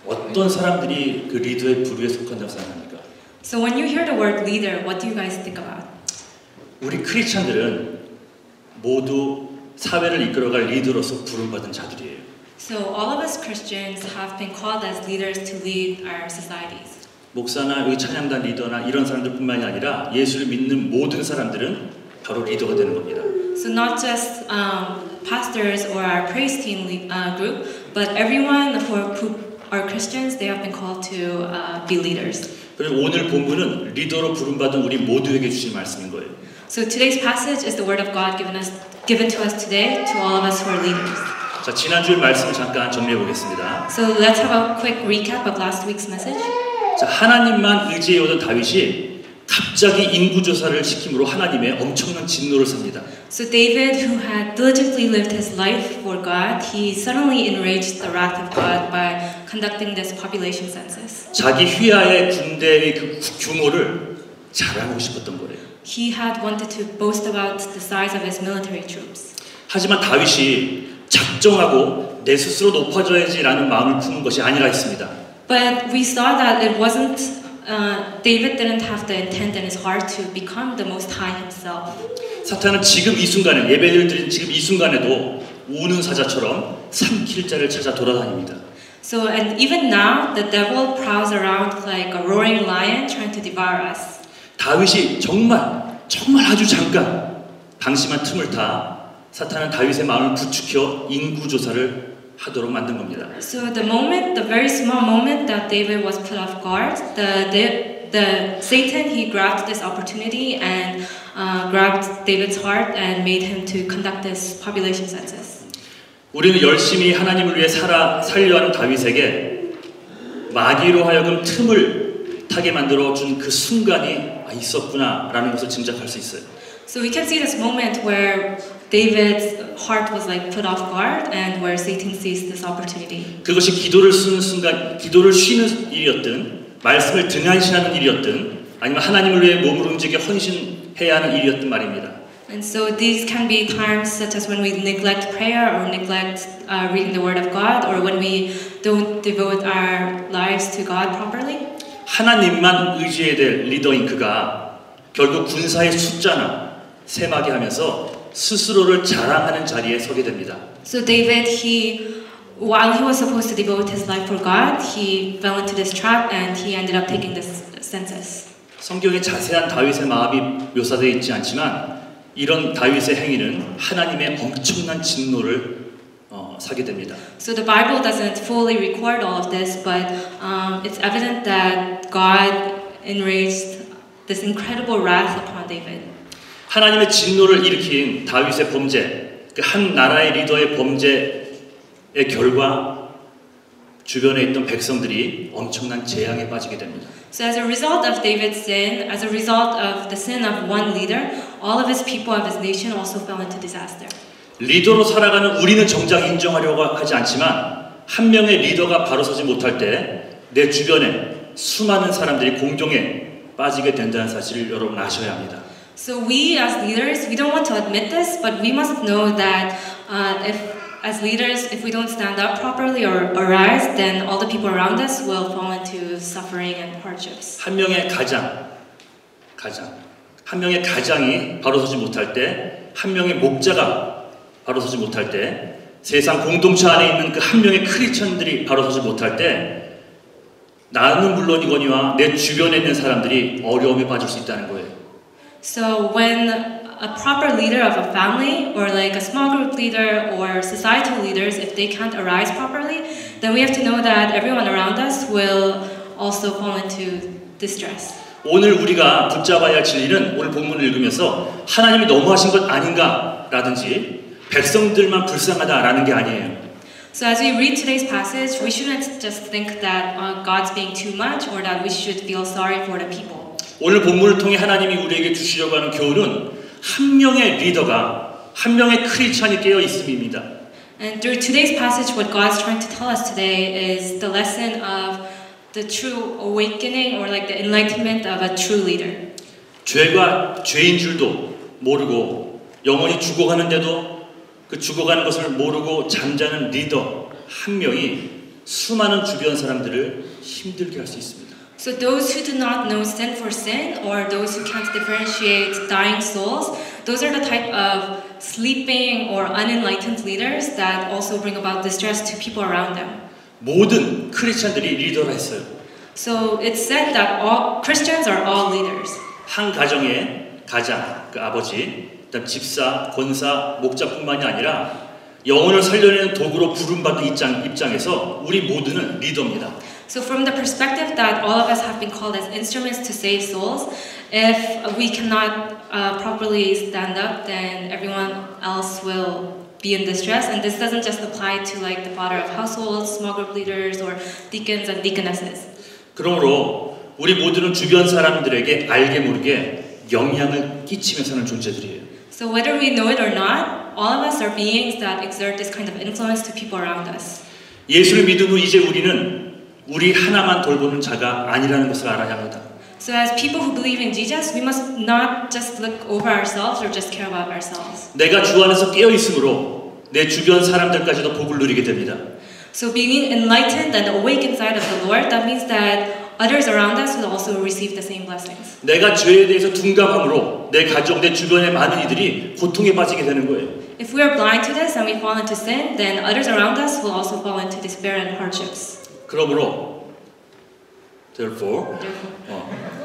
어떤 사람들이 그 리더의 부류에 속한다고 생각합니까? So when you hear the word leader, what do you guys think about? 우리 크리스찬들은 모두 사회를 이끌어갈 리더로서 부름받은 자들이에요. So all of us Christians have been called as leaders to lead our societies. 목사나 여기 찬양단 리더나 이런 사람들뿐만이 아니라 예수를 믿는 모든 사람들은 바로 리더가 되는 겁니다. So not just pastors or our praise team group, but everyone who are Christians, they have been called to be leaders. 그리고 오늘 본문은 리더로 부름받은 우리 모두에게 주신 말씀인 거예요. So today's passage is the word of God given to us today to all of us who are leaders. 자, 지난주의 말씀을 잠깐 정리해 보겠습니다. So let's have a quick recap of last week's message. 자, 하나님만 의지해 오던 다윗이 갑자기 인구 조사를 시킴으로 하나님의 엄청난 진노를 삽니다. So David, who had diligently lived his life for God, he suddenly enraged the wrath of God by conducting this population census. 자기 휘하의 군대의 그 규모를 자랑하고 싶었던 거예요. He had wanted to boast about the size of his military troops. 하지만 다윗이 작정하고 내 스스로 높아져야지라는 마음을 품은 것이 아니라 했습니다. But we saw that it wasn't. David didn't have the intent in his heart to become the Most High himself. 사탄은 지금 이 순간에 예배를 드린 지금 이 순간에도 우는 사자처럼 삼킬 자를 찾아 돌아다닙니다. So and even now the devil prowls around like a roaring lion trying to devour us. 다윗이 정말 아주 잠깐 방심한 틈을 타 사탄은 다윗의 마음을 부추겨 인구 조사를 하도록 만든 겁니다. So the very small moment that David was put off guard, the Satan he grabbed this opportunity and grabbed David's heart and made him to conduct this population census. 우리는 열심히 하나님을 위해 살려하는 다윗에게 마귀로 하여금 틈을 타게 만들어 준 그 순간이 있었구나라는 것을 짐작할 수 있어요. So we can see this moment where David's heart was like put off guard and where Satan seized this opportunity. 그것이 기도를 쓰는 순간, 기도를 쉬는 일이었든, 말씀을 등한시하는 일이었든, 아니면 하나님을 위해 몸을 움직여 헌신해야 하는 일이었든 말입니다. And so these can be times such as when we neglect prayer or neglect reading the Word of God, or when we don't devote our lives to God properly. 하나님만 의지해야 될 리더인 그가 결국 군사의 숫자나 세마게 하면서 스스로를 자랑하는 자리에 서게 됩니다. So David, while he was supposed to devote his life for God, he fell into this trap and he ended up taking this census. 성경에 자세한 다윗의 마음이 묘사되어 있지 않지만 이런 다윗의 행위는 하나님의 엄청난 진노를 사게 됩니다. So the Bible doesn't fully record all of this, but it's evident that God enraged this incredible wrath upon David. 하나님의 진노를 일으킨 다윗의 범죄, 그 한 나라의 리더의 범죄의 결과 주변에 있던 백성들이 엄청난 재앙에 빠지게 됩니다. So as a result of David's sin, as a result of the sin of one leader, all of his people of his nation also fell into disaster. 리더로 살아가는 우리는 정작 인정하려고 하지 않지만 한 명의 리더가 바로 서지 못할 때 내 주변에 수많은 사람들이 공경에 빠지게 된다는 사실을 여러분 아셔야 합니다. So we as leaders, we don't want to admit this, but we must know that as leaders, if we don't stand up properly or arise, then all the people around us will fall into suffering and hardships. 한 명의 한 명의 가장이 바로 서지 못할 때, 한 명의 목자가 바로 서지 못할 때, 세상 공동체 안에 있는 그 한 명의 크리스천들이 바로 서지 못할 때, 나는 물론이거니와 내 주변에 있는 사람들이 어려움에 빠질 수 있다는 거예요. So when a proper leader of a family or like a small group leader or societal leaders, if they can't arise properly, then we have to know that everyone around us will also fall into distress. 오늘 우리가 붙잡아야 할 진리는 오늘 본문을 읽으면서 하나님이 너무하신 것 아닌가라든지 백성들만 불쌍하다라는 게 아니에요. So as we read today's passage, we shouldn't just think that God's being too much or that we should feel sorry for the people. 오늘 본문을 통해 하나님이 우리에게 주시려고 하는 교훈은 한 명의 리더가 한 명의 크리스찬이 깨어 있음입니다. And through today's passage, what God's trying to tell us today is the lesson of the true awakening or like the enlightenment of a true leader. 죄가 죄인 줄도 모르고 영원히 죽어가는데도 그 죽어가는 것을 모르고 잠자는 리더 한 명이 수많은 주변 사람들을 힘들게 할 수 있습니다. So those who do not know sin for sin, or those who can't differentiate dying souls, those are the type of sleeping or unenlightened leaders that also bring about distress to people around them. 모든 크리스천들이 리더라 했어요. So it's said that all Christians are all leaders. 한 가정의 가장, 그 아버지, 그다음 집사, 권사, 목자뿐만이 아니라 영혼을 살려내는 도구로 부름받은 입장에서 우리 모두는 리더입니다. So from the perspective that all of us have been called as instruments to save souls, if we cannot properly stand up, then everyone else will be in distress. And this doesn't just apply to like the father of households, small group leaders, or deacons and deaconesses. 그러므로 우리 모두는 주변 사람들에게 알게 모르게 영향을 끼치며 사는 존재들이에요. So whether we know it or not, all of us are beings that exert this kind of influence to people around us. 예수를 믿은 후 이제 우리는 우리 하나만 돌보는 자가 아니라는 것을 알아야 합니다. So as people who believe in Jesus, we must not just look over ourselves or just care about ourselves. 내가 주 안에서 깨어 있으므로 내 주변 사람들까지도 복을 누리게 됩니다. So being enlightened and awake inside of the Lord, that means that others around us will also receive the same blessings. 내가 죄에 대해서 둔감함으로 내 가족, 내 주변의 많은 이들이 고통에 빠지게 되는 거예요. If we are blind to this and we fall into sin, then others around us will also fall into despair and hardships. 그러므로 therefore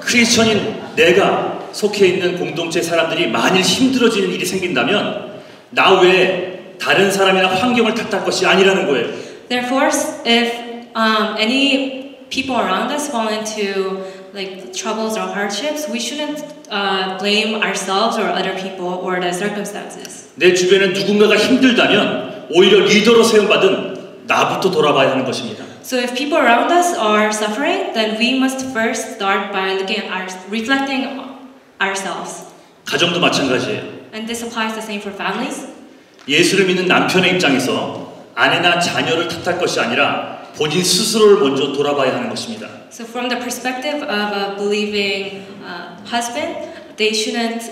크리스천인 내가 속해 있는 공동체 사람들이 만일 힘들어지는 일이 생긴다면 나 외에 다른 사람이나 환경을 탓할 것이 아니라는 거예요. Therefore, if any people around us fall into like troubles or hardships, we shouldn't blame ourselves or other people or the circumstances. 내 주변에 누군가가 힘들다면 오히려 리더로 세움받은 나부터 돌아봐야 하는 것입니다. So if people around us are suffering, then we must first start by looking at reflecting ourselves. 가정도 마찬가지예요. And this applies the same for families. 예수를 믿는 남편의 입장에서 아내나 자녀를 탓할 것이 아니라 본인 스스로를 먼저 돌아봐야 하는 것입니다. So from the perspective of a believing husband, they shouldn't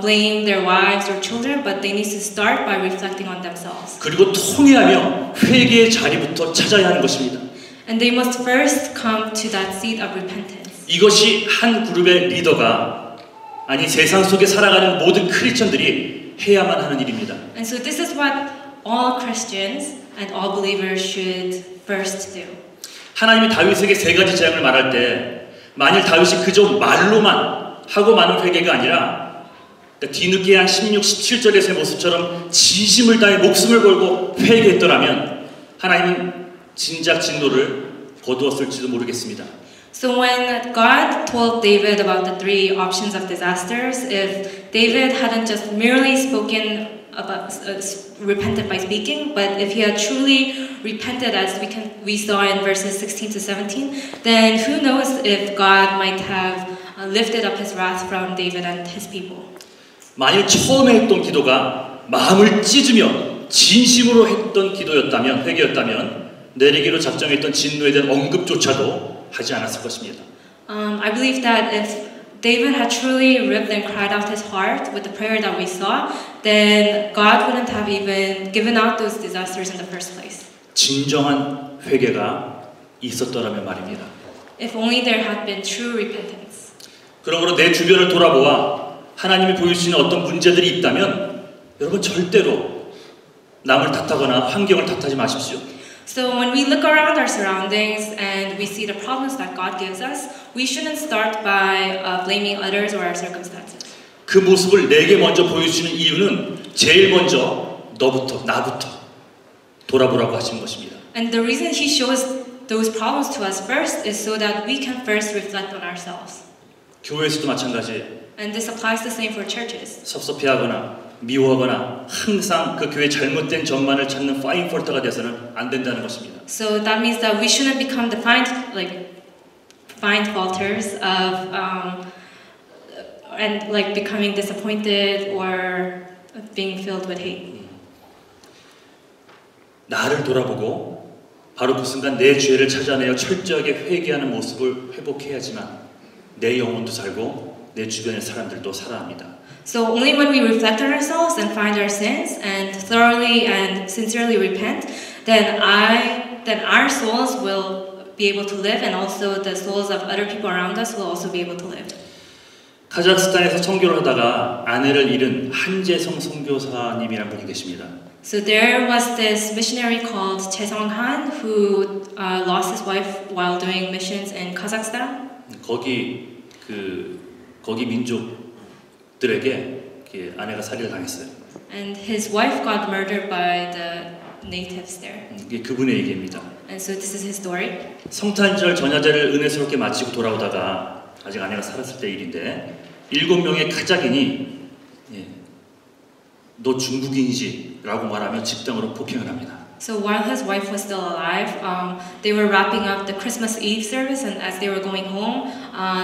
blame their wives or children, but they need to start by reflecting on themselves. 그리고 통회하며 회개의 자리부터 찾아야 하는 것입니다. And they must first come to that seat of repentance. 이것이 한 그룹의 리더가 아니 세상 속에 살아가는 모든 크리스천들이 해야만 하는 일입니다. And so this is what all Christians and all believers should first do. 하나님이 다윗에게 세 가지 재앙을 말할 때 만일 다윗이 그저 말로만 하고 마는 회개가 아니라 뒤늦게 한 16, 17절에서의 모습처럼 진심을 다해 목숨을 걸고 회개했더라면 하나님은 진작 진노를 거두었을지도 모르겠습니다. So when God told David about the three options of disasters, if David hadn't just merely spoken about repented by speaking, but if he had truly repented as we saw in verses 16 to 17, then who knows if God might have lifted up his wrath from David and his people. 만일 처음에 했던 기도가 마음을 찢으며 진심으로 했던 기도였다면 회개였다면 내리기로 작정했던 진노에 대한 언급조차도 하지 않았을 것입니다. I believe that if David had truly ripped and cried out his heart with the prayer that we saw, then God wouldn't have even given out those disasters in the first place. 진정한 회개가 있었더라면 말입니다. If only there had been true repentance. 그러므로 내 주변을 돌아보아 하나님이 보여주시는 어떤 문제들이 있다면 여러분 절대로 남을 탓하거나 환경을 탓하지 마십시오. So when we look around our surroundings and we see the problems that God gives us, we shouldn't start by blaming others or our circumstances. 그 모습을 내게 먼저 보여주시는 이유는 제일 먼저 너부터 나부터 돌아보라고 하시는 것입니다. And the reason He shows those problems to us first is so that we can first reflect on ourselves. 교회에서도 마찬가지예요. And this applies the same for churches. 섭섭해하거나 미워하거나 항상 그 교회 잘못된 점만을 찾는 파인폴터가 돼서는 안 된다는 것입니다. So that means that we shouldn't become the find faulters of and like becoming disappointed or being filled with hate. 나를 돌아보고 바로 그 순간 내 죄를 찾아내어 철저하게 회개하는 모습을 회복해야지만 내 영혼도 살고 내 주변의 사람들도 살아납니다. So only when we reflect on ourselves and find our sins and thoroughly and sincerely repent, then I then our souls will be able to live, and also the souls of other people around us will also be able to live. 카자흐스탄에서 선교를 하다가 아내를 잃은 한재성 선교사님이란 분이 계십니다. So there was this missionary called Chae Sung-han who lost his wife while doing missions in Kazakhstan. 거기 민족들에게 아내가 살해를 당했어요. And his wife got murdered by the natives there. 이게 그분의 얘기입니다. And so this is his story. 성탄절 전야제를 은혜스럽게 마치고 돌아오다가 아직 아내가 살았을 때 일인데 7명의 카자흐인이 너 중국인이지? 라고 말하며 집단으로 폭행을 합니다. So while his wife was still alive, they were wrapping up the Christmas Eve service, and as they were going home,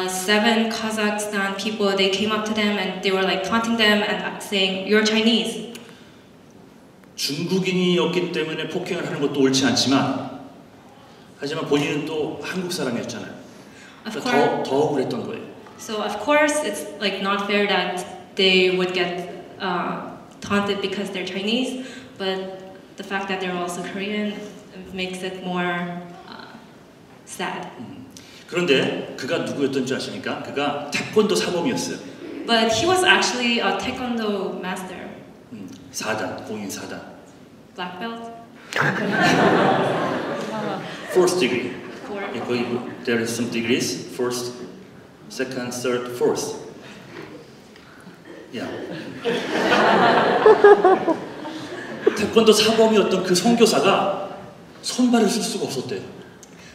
7 Kazakhstan people, they came up to them and they were like taunting them and saying, "You're Chinese." 중국인이었기 때문에 폭행을 하는 것도 옳지 않지만 하지만 본인은 또 한국 사람이었잖아요. 그러니까 더 억울했던 거예요. So of course it's like not fair that they would get taunted because they're Chinese, but the fact that they're also Korean makes it more sad. 그런데 그가 누구였던 줄 아십니까? 그가 태권도 사범이었어요. But he was actually a taekwondo master. 4단, 공인 4단. Black belt. Fourth degree. Four. There is some degrees. First, second, third, fourth. Yeah. 태권도 사범이었던 그 선교사가 손발을 쓸 수가 없었대요.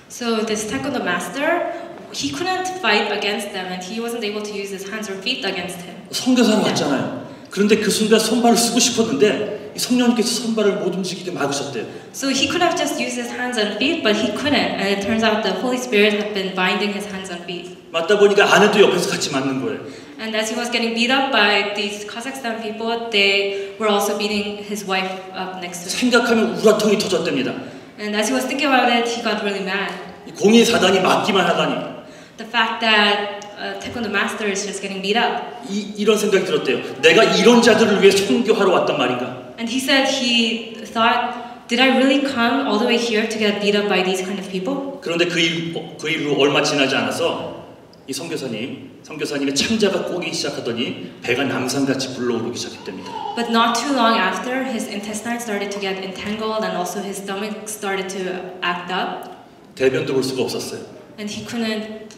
So this taekwondo master, he couldn't fight against them, and he wasn't able to use his hands or feet against him. 선교사로 왔잖아요. 그런데 그 순간 손발을 쓰고 싶었는데 성령님께서 손발을 못 움직이게 막으셨대요. So he could have just used his hands and feet, but he couldn't, and it turns out the Holy Spirit had been binding his hands and feet. 맞다 보니까 아내도 옆에서 같이 맞는 거예요. And as he was getting beat up by these Kazakhstan people, they were also beating his wife up next to him. 생각하면 우라통이 터졌답니다. And as he was thinking about it, he got really mad. 공인 4단이 맞기만 하다니. The fact that taekwondo master is just getting beat up. 이런 생각이 들었대요. 내가 이런 자들을 위해 선교하러 왔단 말인가? And he said he thought, did I really come all the way here to get beat up by these kind of people? 그런데 그 이후 얼마 지나지 않아서 이 선교사님의 창자가 꼬기 시작하더니 배가 남산같이 불러오르기 시작했답니다. But not too long after, his intestines started to get entangled, and also his stomach started to act up. 대변도 볼 수가 없었어요. And he couldn't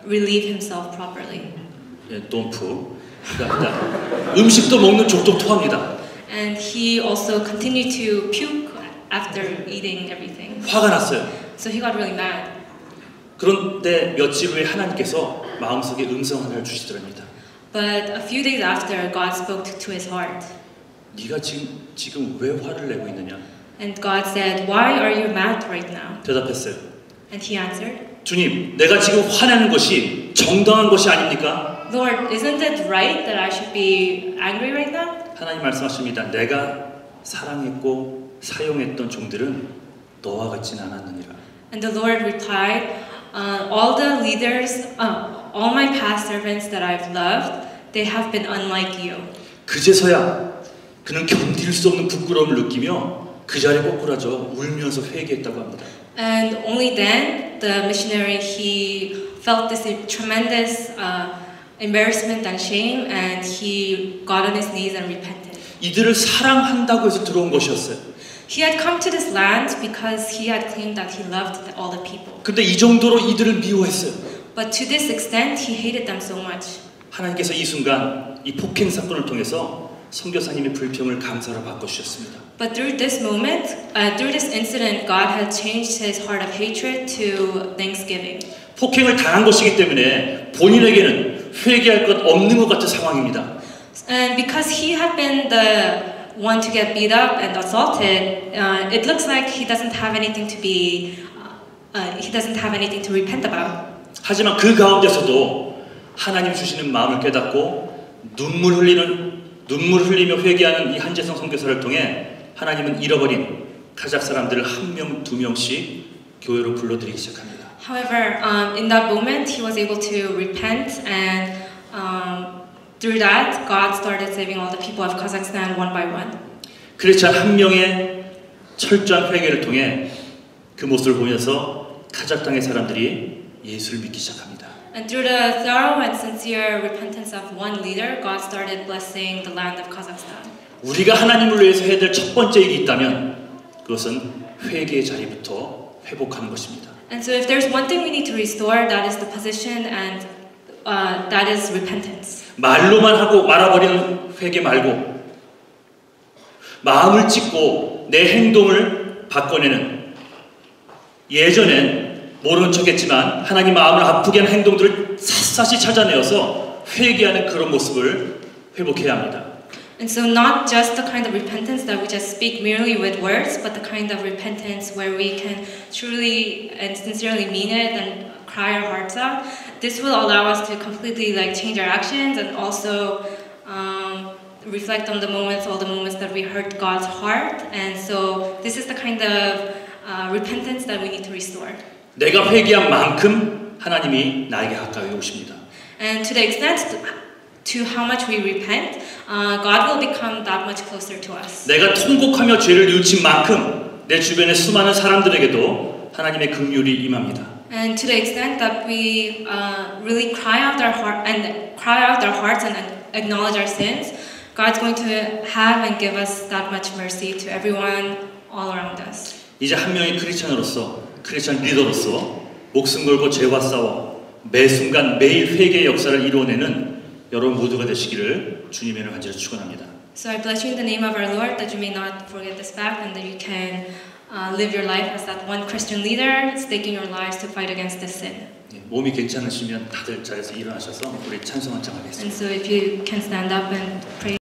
relieve himself properly. 돈프. 그러니까 음식도 먹는 족족 토합니다. And he also continued to puke after eating everything. 화가 났어요. So he got really mad. 그런데 며칠 후에 하나님께서 마음속에 음성 하나를 주시더랍니다. But a few days after, God spoke to his heart. 네가 지금 왜 화를 내고 있느냐? And God said, "Why are you mad right now?" 대답했어요. And he answered, 주님, 내가 지금 화내는 것이 정당한 것이 아닙니까? "Lord, isn't it right that I should be angry right now?" 하나님 말씀하십니다. 내가 사랑했고 사용했던 종들은 너와 같지는 않았느니라. And the Lord replied, all the leaders, all my past servants that I've loved, they have been unlike you. 그제서야 그는 견딜 수 없는 부끄러움을 느끼며 그 자리에 꼬꾸라져 울면서 회개했다고 합니다. And only then, the missionary, he felt this tremendous embarrassment and shame, and he got on his knees and repented. 이들을 사랑한다고 해서 들어온 것이었어요. He had come to this land because he had claimed that he loved all the people. 근데 이 정도로 이들을 미워했어요. But to this extent, he hated them so much. 하나님께서 이 순간 이 폭행 사건을 통해서 선교사님의 불평을 감사로 바꿔주셨습니다. But through this moment, through this incident, God had changed his heart of hatred to thanksgiving. 폭행을 당한 것이기 때문에 본인에게는 회개할 것 없는 것 같은 상황입니다. And because he had been the one to get beat up and assaulted, it looks like he doesn't have anything to be, he doesn't have anything to repent about. 하지만 그 가운데서도 하나님 주시는 마음을 깨닫고 눈물 흘리며 회개하는 이 한재성 선교사를 통해 하나님은 잃어버린 카자흐 사람들을 한 명, 두 명씩 교회로 불러들이기 시작합니다. However, in that moment, he was able to repent, and through that, God started saving all the people of Kazakhstan one by one. 크리스찬 한 명의 철저한 회개를 통해 그 모습을 보면서 카자흐스탄의 사람들이 예수를 믿기 시작합니다. And through the thorough and sincere repentance of one leader, God started blessing the land of Kazakhstan. 우리가 하나님을 위해서 해야 될 첫 번째 일이 있다면 그것은 회개의 자리부터 회복하는 것입니다. And so if there's one thing we need to restore, that is the position and that is repentance. 말로만 하고 말아버리는 회개 말고 마음을 찢고 내 행동을 바꿔내는, 예전엔 모르는 척했지만 하나님 마음을 아프게 하는 행동들을 샅샅이 찾아내어서 회개하는 그런 모습을 회복해야 합니다. And so not just the kind of repentance that we just speak merely with words, but the kind of repentance where we can truly and sincerely mean it and cry our hearts out. This will allow us to completely change our actions and also reflect on the moments, all the moments that we hurt God's heart. And so this is the kind of repentance that we need to restore. 내가 회개한 만큼 하나님이 나에게 가까이 오십니다. And to the extent to how much we repent, God will become that much closer to us. 내가 통곡하며 죄를 뉘우친 만큼 내 주변의 수많은 사람들에게도 하나님의 긍휼이 임합니다. And to the extent that we really cry out our hearts and acknowledge our sins, God's going to have and give us that much mercy to everyone all around us. 이제 한 명의 크리스천으로서, 크리스천 리더로서 목숨 걸고 죄와 싸워 매 순간 매일 회개의 역사를 이루어내는 여러분 모두가 되시기를 주님의 이름으로 간절히 축원합니다. So I bless you in the name of our Lord that you may not forget this fact and that you can live your life as that one Christian leader, staking your lives to fight against this sin. 몸이 괜찮으시면 다들 자리에서 일어나셔서 우리 찬송 한장 And 하겠습니다. so if you can stand up and pray.